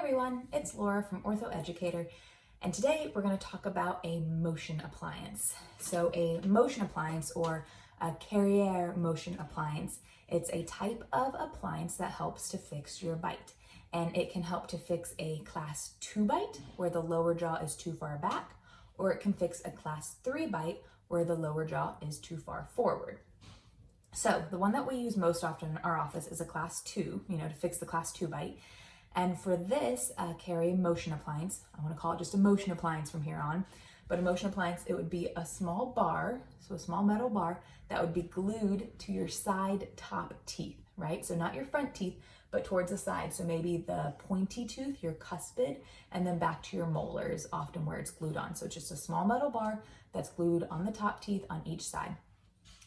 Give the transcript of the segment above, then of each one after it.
everyone, it's Laura from Ortho Educator, and today we're going to talk about a motion appliance. So a motion appliance, or a Carriere Motion Appliance, it's a type of appliance that helps to fix your bite. And it can help to fix a class 2 bite where the lower jaw is too far back, or it can fix a class 3 bite where the lower jaw is too far forward. So the one that we use most often in our office is a class 2, to fix the class 2 bite. And for this Carriere Motion Appliance, I want to call it just a motion appliance from here on, but a motion appliance, it would be a small bar, so a small metal bar that would be glued to your side top teeth, right? So not your front teeth, but towards the side. So maybe the pointy tooth, your cuspid, and then back to your molars, often where it's glued on. So it's just a small metal bar that's glued on the top teeth on each side.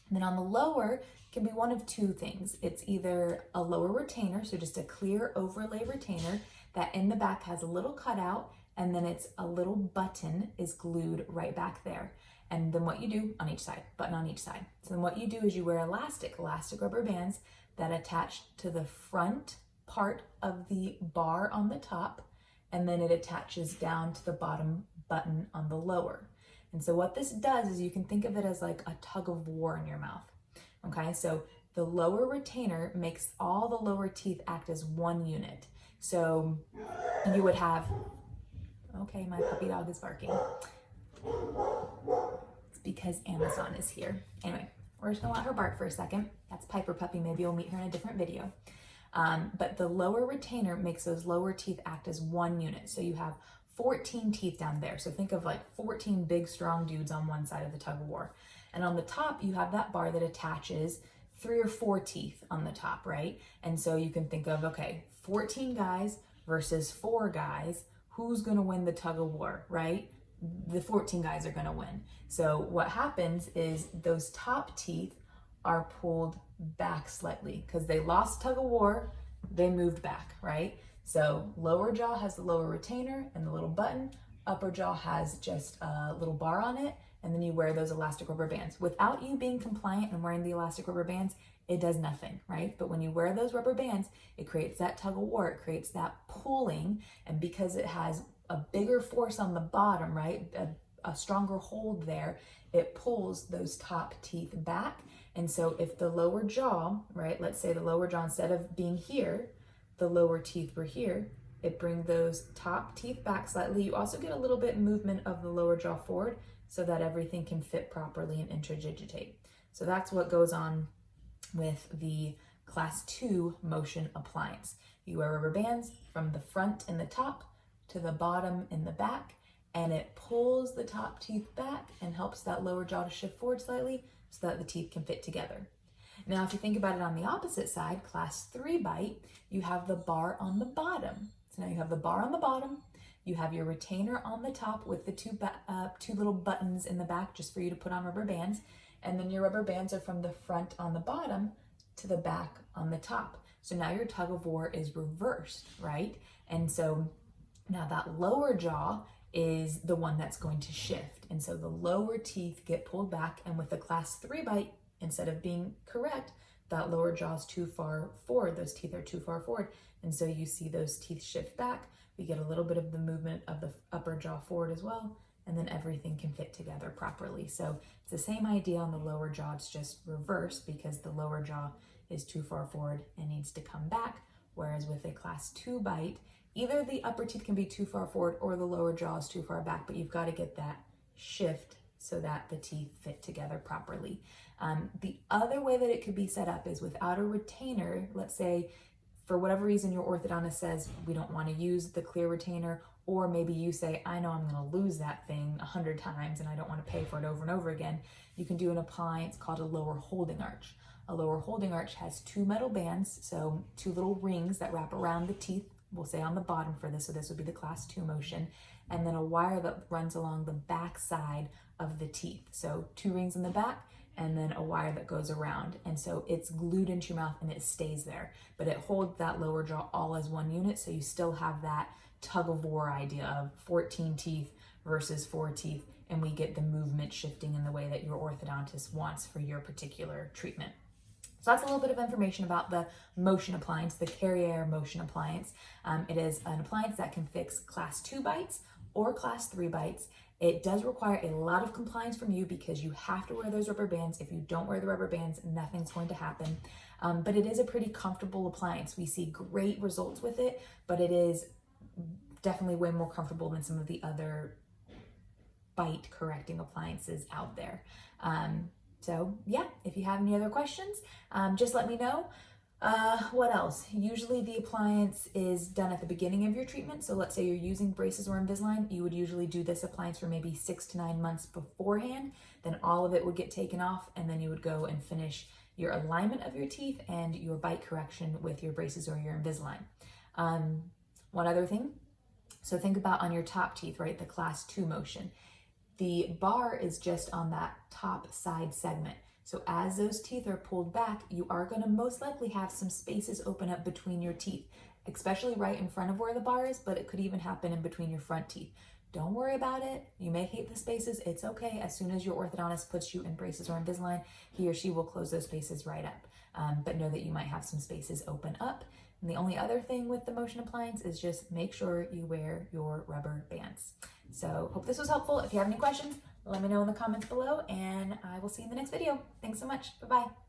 And then on the lower can be one of two things. It's either a lower retainer, so just a clear overlay retainer that in the back has a little cutout, and then it's a little button is glued right back there. And then what you do on each side, button on each side. So then what you do is you wear elastic rubber bands that attach to the front part of the bar on the top, and then it attaches down to the bottom button on the lower. And so what this does is you can think of it as like a tug of war in your mouth. Okay, so the lower retainer makes all the lower teeth act as one unit. So you would have, okay, my puppy dog is barking. It's because Amazon is here. Anyway, we're just gonna let her bark for a second. That's Piper Puppy, maybe you'll meet her in a different video. But the lower retainer makes those lower teeth act as one unit. So you have 14 teeth down there. So think of like 14 big strong dudes on one side of the tug of war. And on the top, you have that bar that attaches 3 or 4 teeth on the top, right? And so you can think of, okay, 14 guys versus 4 guys, who's gonna win the tug of war, right? The 14 guys are gonna win. So what happens is those top teeth are pulled back slightly because they lost tug of war, they moved back, right? So lower jaw has the lower retainer and the little button, upper jaw has just a little bar on it, and then you wear those elastic rubber bands. Without you being compliant and wearing the elastic rubber bands, it does nothing, right? But when you wear those rubber bands, it creates that tug of war, it creates that pulling, and because it has a bigger force on the bottom, right, a stronger hold there, it pulls those top teeth back. And so if the lower jaw, right, let's say the lower jaw, instead of being here, the lower teeth were here, it brings those top teeth back slightly. You also get a little bit movement of the lower jaw forward so that everything can fit properly and interdigitate. So that's what goes on with the class 2 motion appliance. You wear rubber bands from the front and the top to the bottom and the back, and it pulls the top teeth back and helps that lower jaw to shift forward slightly so that the teeth can fit together. Now, if you think about it on the opposite side, class 3 bite, you have the bar on the bottom. So now you have the bar on the bottom, you have your retainer on the top with the two little buttons in the back just for you to put on rubber bands, and then your rubber bands are from the front on the bottom to the back on the top. So now your tug of war is reversed, right? And so now that lower jaw is the one that's going to shift. And so the lower teeth get pulled back, and with the class 3 bite, instead of being correct, that lower jaw is too far forward. Those teeth are too far forward. And so you see those teeth shift back. We get a little bit of the movement of the upper jaw forward as well. And then everything can fit together properly. So it's the same idea on the lower jaw. It's just reversed because the lower jaw is too far forward and needs to come back. Whereas with a class 2 bite, either the upper teeth can be too far forward or the lower jaw is too far back, but you've got to get that shift so that the teeth fit together properly. The other way that it could be set up is without a retainer. Let's say for whatever reason your orthodontist says we don't want to use the clear retainer, or maybe you say, I know I'm going to lose that thing 100 times and I don't want to pay for it over and over again. You can do an appliance called a lower holding arch. A lower holding arch has 2 metal bands, so 2 little rings that wrap around the teeth, we'll say on the bottom for this, so this would be the class 2 motion, and then a wire that runs along the back side of the teeth. So 2 rings in the back, and then a wire that goes around. And so it's glued into your mouth and it stays there, but it holds that lower jaw all as one unit. So you still have that tug of war idea of 14 teeth versus 4 teeth. And we get the movement shifting in the way that your orthodontist wants for your particular treatment. So that's a little bit of information about the Motion Appliance, the Carriere Motion Appliance. It is an appliance that can fix class 2 bites or class 3 bites. It does require a lot of compliance from you because you have to wear those rubber bands. If you don't wear the rubber bands, nothing's going to happen. But it is a pretty comfortable appliance. We see great results with it, but it is definitely way more comfortable than some of the other bite correcting appliances out there. So yeah, if you have any other questions, just let me know. What else? Usually the appliance is done at the beginning of your treatment. So let's say you're using braces or Invisalign, you would usually do this appliance for maybe 6 to 9 months beforehand. Then all of it would get taken off, and then you would go and finish your alignment of your teeth and your bite correction with your braces or your Invisalign. One other thing, so think about on your top teeth, right? The class 2 motion. The bar is just on that top side segment. So as those teeth are pulled back, you are going to most likely have some spaces open up between your teeth, especially right in front of where the bar is, but it could even happen in between your front teeth. Don't worry about it. You may hate the spaces. It's okay. As soon as your orthodontist puts you in braces or Invisalign, he or she will close those spaces right up. But know that you might have some spaces open up. And the only other thing with the Motion Appliance is just make sure you wear your rubber bands. So hope this was helpful. If you have any questions, let me know in the comments below, and I will see you in the next video. Thanks so much. Bye-bye.